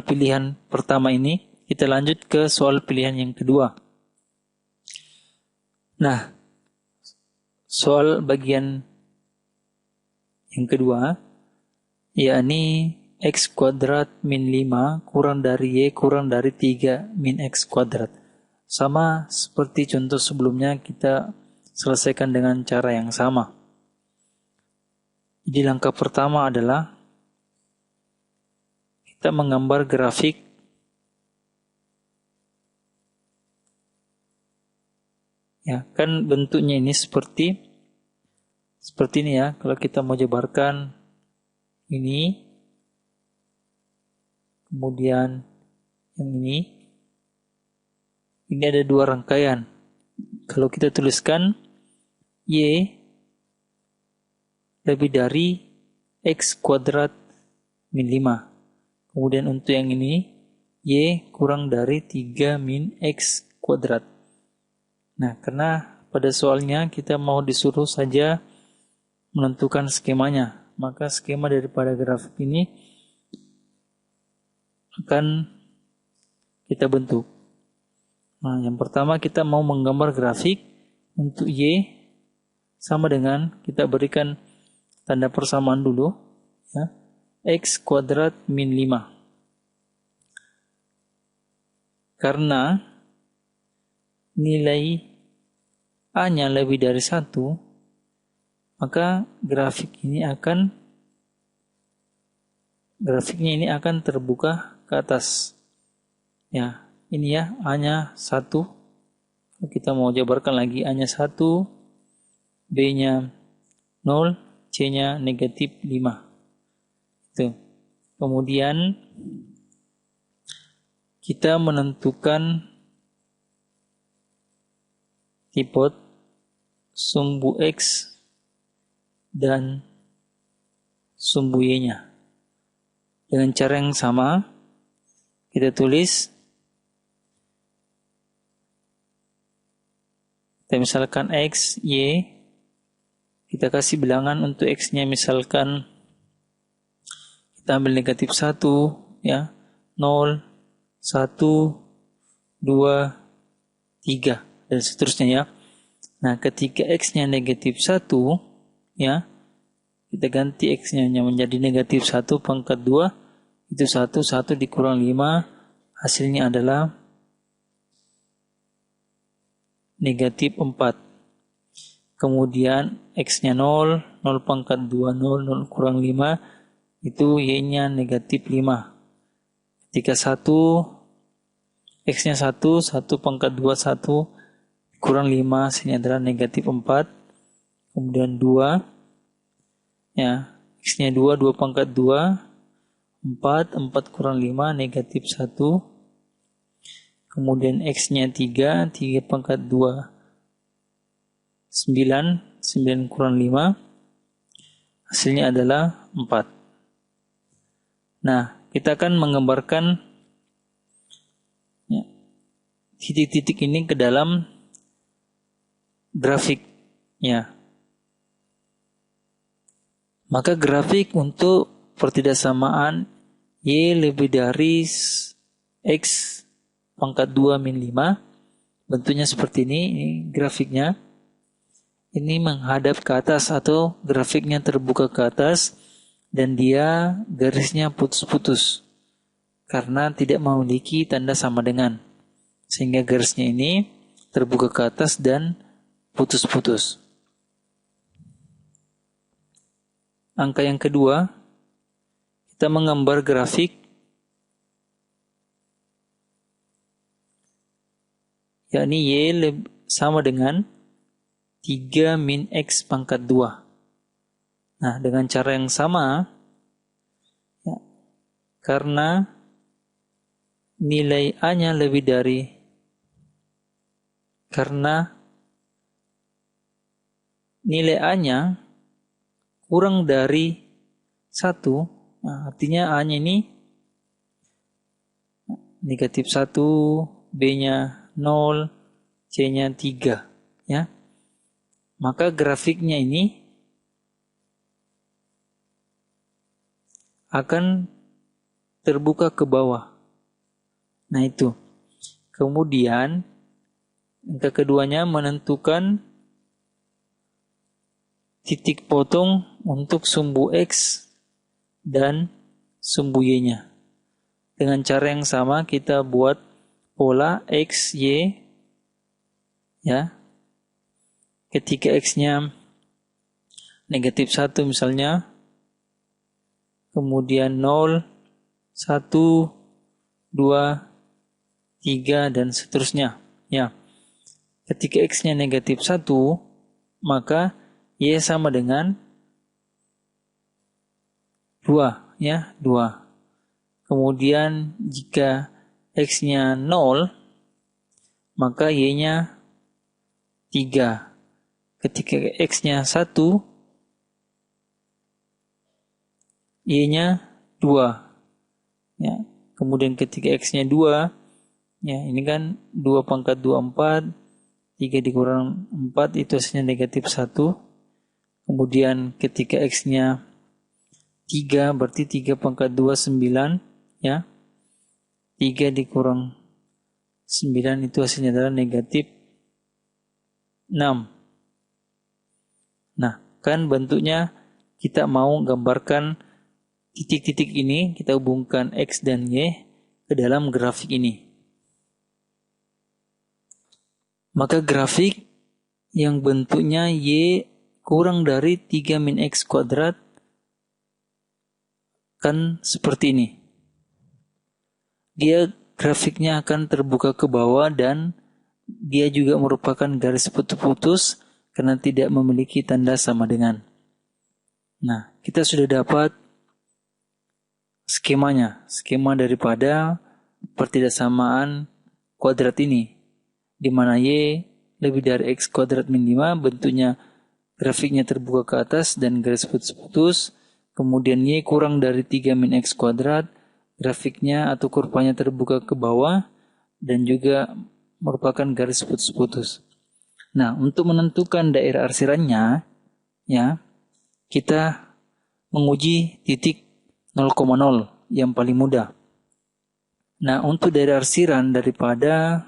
Speaker 1: pilihan pertama ini. Kita lanjut ke soal pilihan yang kedua. Nah, soal bagian yang kedua, yakni X kuadrat min 5 kurang dari Y kurang dari 3 min X kuadrat. Sama seperti contoh sebelumnya, kita selesaikan dengan cara yang sama. Jadi langkah pertama adalah kita menggambar grafik ya, kan bentuknya ini seperti ini ya. Kalau kita mau jabarkan ini, kemudian yang ini ada dua rangkaian. Kalau kita tuliskan Y lebih dari X kuadrat min 5. Kemudian untuk yang ini, Y kurang dari 3 min X kuadrat. Nah, karena pada soalnya kita mau disuruh saja menentukan skemanya, maka skema daripada grafik ini akan kita bentuk. Nah, yang pertama kita mau menggambar grafik untuk Y sama dengan kita berikan tanda persamaan dulu ya, X kuadrat min 5. Karena nilai A-nya lebih dari 1, maka grafiknya ini akan terbuka ke atas. Ya, ini ya, A-nya 1. Kita mau jabarkan lagi, A-nya 1, B-nya 0, C-nya negatif 5. Itu. Kemudian kita menentukan tipe sumbu X dan sumbu Y-nya. Dengan cara yang sama, kita tulis, kita misalkan X, Y, kita kasih bilangan untuk X-nya misalkan kita ambil negatif 1, ya, 0, 1, 2, 3, dan seterusnya ya. Nah, ketika X-nya negatif 1, ya, kita ganti X-nya menjadi negatif 1 pangkat 2, itu 1 dikurang 5, hasilnya adalah negatif 4. Kemudian X-nya 0, 0 pangkat 2, 0, 0 kurang 5, itu Y-nya negatif 5. Ketika 1, X-nya 1 pangkat 2, 1 kurang 5, hasilnya adalah negatif 4. Kemudian 2, ya, X-nya 2 pangkat 2, 4 kurang 5, negatif 1. Kemudian X-nya 3 pangkat 2, 9 kurang 5, hasilnya adalah 4. Nah, kita akan menggambarkan ya, titik-titik ini ke dalam grafik. Ya. Maka grafik untuk pertidaksamaan Y lebih dari X pangkat 2 min 5, bentuknya seperti ini grafiknya. Ini menghadap ke atas atau grafiknya terbuka ke atas dan dia garisnya putus-putus karena tidak memiliki tanda sama dengan. Sehingga garisnya ini terbuka ke atas dan putus-putus. Angka yang kedua, kita menggambar grafik yakni Y sama dengan 3 min X pangkat 2. Nah, dengan cara yang sama, ya, karena nilai A-nya lebih dari, karena nilai A-nya kurang dari 1, nah, artinya A-nya ini negatif 1, B-nya 0, C-nya 3, ya. Maka grafiknya ini akan terbuka ke bawah. Nah, itu. Kemudian angka keduanya menentukan titik potong untuk sumbu X dan sumbu Y-nya. Dengan cara yang sama kita buat pola X, Y, ya. Ketika X-nya negatif 1 misalnya, kemudian 0, 1, 2, 3, dan seterusnya. Ya. Ketika X-nya negatif 1, maka Y sama dengan 2, ya, 2. Kemudian jika X-nya 0, maka Y-nya 3. Ketika X-nya 1, Y-nya 2. Ya. Kemudian ketika X-nya 2, ya, ini kan 2 pangkat 2, 4. 3 dikurang 4 itu hasilnya negatif 1. Kemudian ketika X-nya 3, berarti 3 pangkat 2, 9. Ya. 3 dikurang 9 itu hasilnya adalah negatif 6. Nah, kan bentuknya kita mau gambarkan titik-titik ini, kita hubungkan X dan Y ke dalam grafik ini. Maka grafik yang bentuknya Y kurang dari 3 min X kuadrat kan seperti ini. Dia grafiknya akan terbuka ke bawah dan dia juga merupakan garis putus-putus karena tidak memiliki tanda sama dengan. Nah, kita sudah dapat skemanya, skema daripada pertidaksamaan kuadrat ini, di mana Y lebih dari X kuadrat min 5, bentuknya grafiknya terbuka ke atas dan garis putus-putus. Kemudian Y kurang dari 3 min X kuadrat, grafiknya atau kurvanya terbuka ke bawah dan juga merupakan garis putus-putus. Nah, untuk menentukan daerah arsirannya, ya, kita menguji titik 0,0 yang paling mudah. Nah, untuk daerah arsiran daripada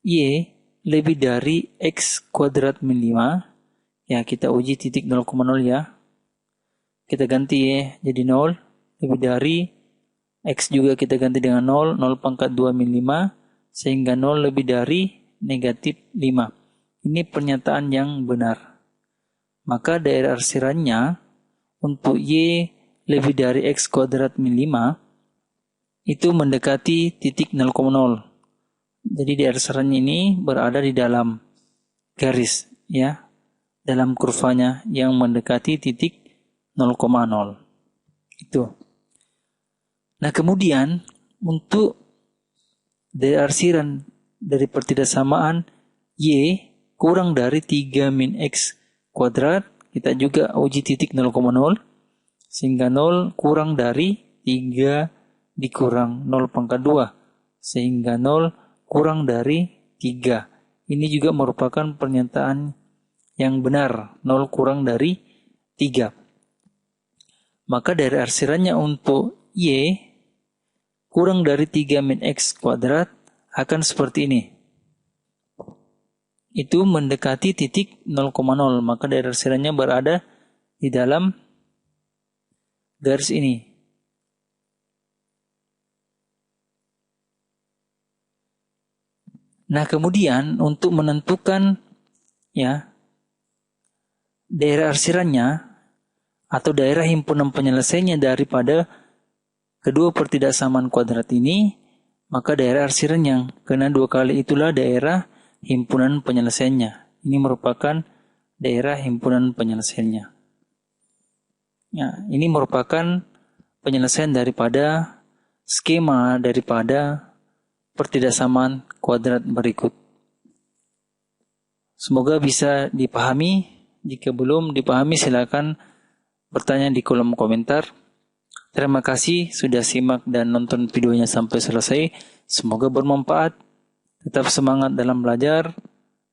Speaker 1: Y lebih dari X kuadrat min 5, ya, kita uji titik 0,0 ya. Kita ganti Y jadi 0, lebih dari X juga kita ganti dengan 0, 0 pangkat 2 min 5, sehingga 0 lebih dari negatif 5. Ini pernyataan yang benar. Maka daerah arsirannya untuk Y lebih dari X kuadrat min 5 itu mendekati titik 0,0. Jadi daerah arsirannya ini berada di dalam garis, ya, dalam kurvanya yang mendekati titik 0,0. Itu. Nah, kemudian untuk daerah arsiran dari pertidaksamaan Y kurang dari 3 min X kuadrat, kita juga uji titik 0,0, sehingga 0 kurang dari 3 dikurang 0 pangkat 2, sehingga 0 kurang dari 3. Ini juga merupakan pernyataan yang benar, 0 kurang dari 3. Maka daerah arsirannya untuk Y kurang dari 3 min X kuadrat akan seperti ini. Itu mendekati titik 0,0, maka daerah arsirannya berada di dalam garis ini. Nah, kemudian untuk menentukan, ya, daerah arsirannya atau daerah himpunan penyelesaiannya daripada kedua pertidaksamaan kuadrat ini, maka daerah arsiran yang kena 2 kali itulah daerah himpunan penyelesaiannya. Ini merupakan daerah himpunan penyelesaiannya. Ya, ini merupakan penyelesaian daripada skema daripada pertidaksamaan kuadrat berikut. Semoga bisa dipahami. Jika belum dipahami, silakan bertanya di kolom komentar. Terima kasih sudah simak dan nonton videonya sampai selesai. Semoga bermanfaat. Tetap semangat dalam belajar.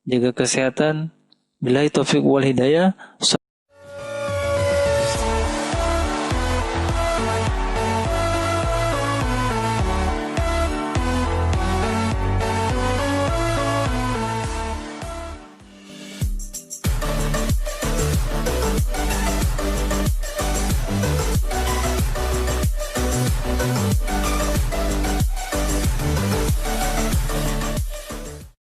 Speaker 1: Jaga kesehatan. Billahi taufiq wal hidayah.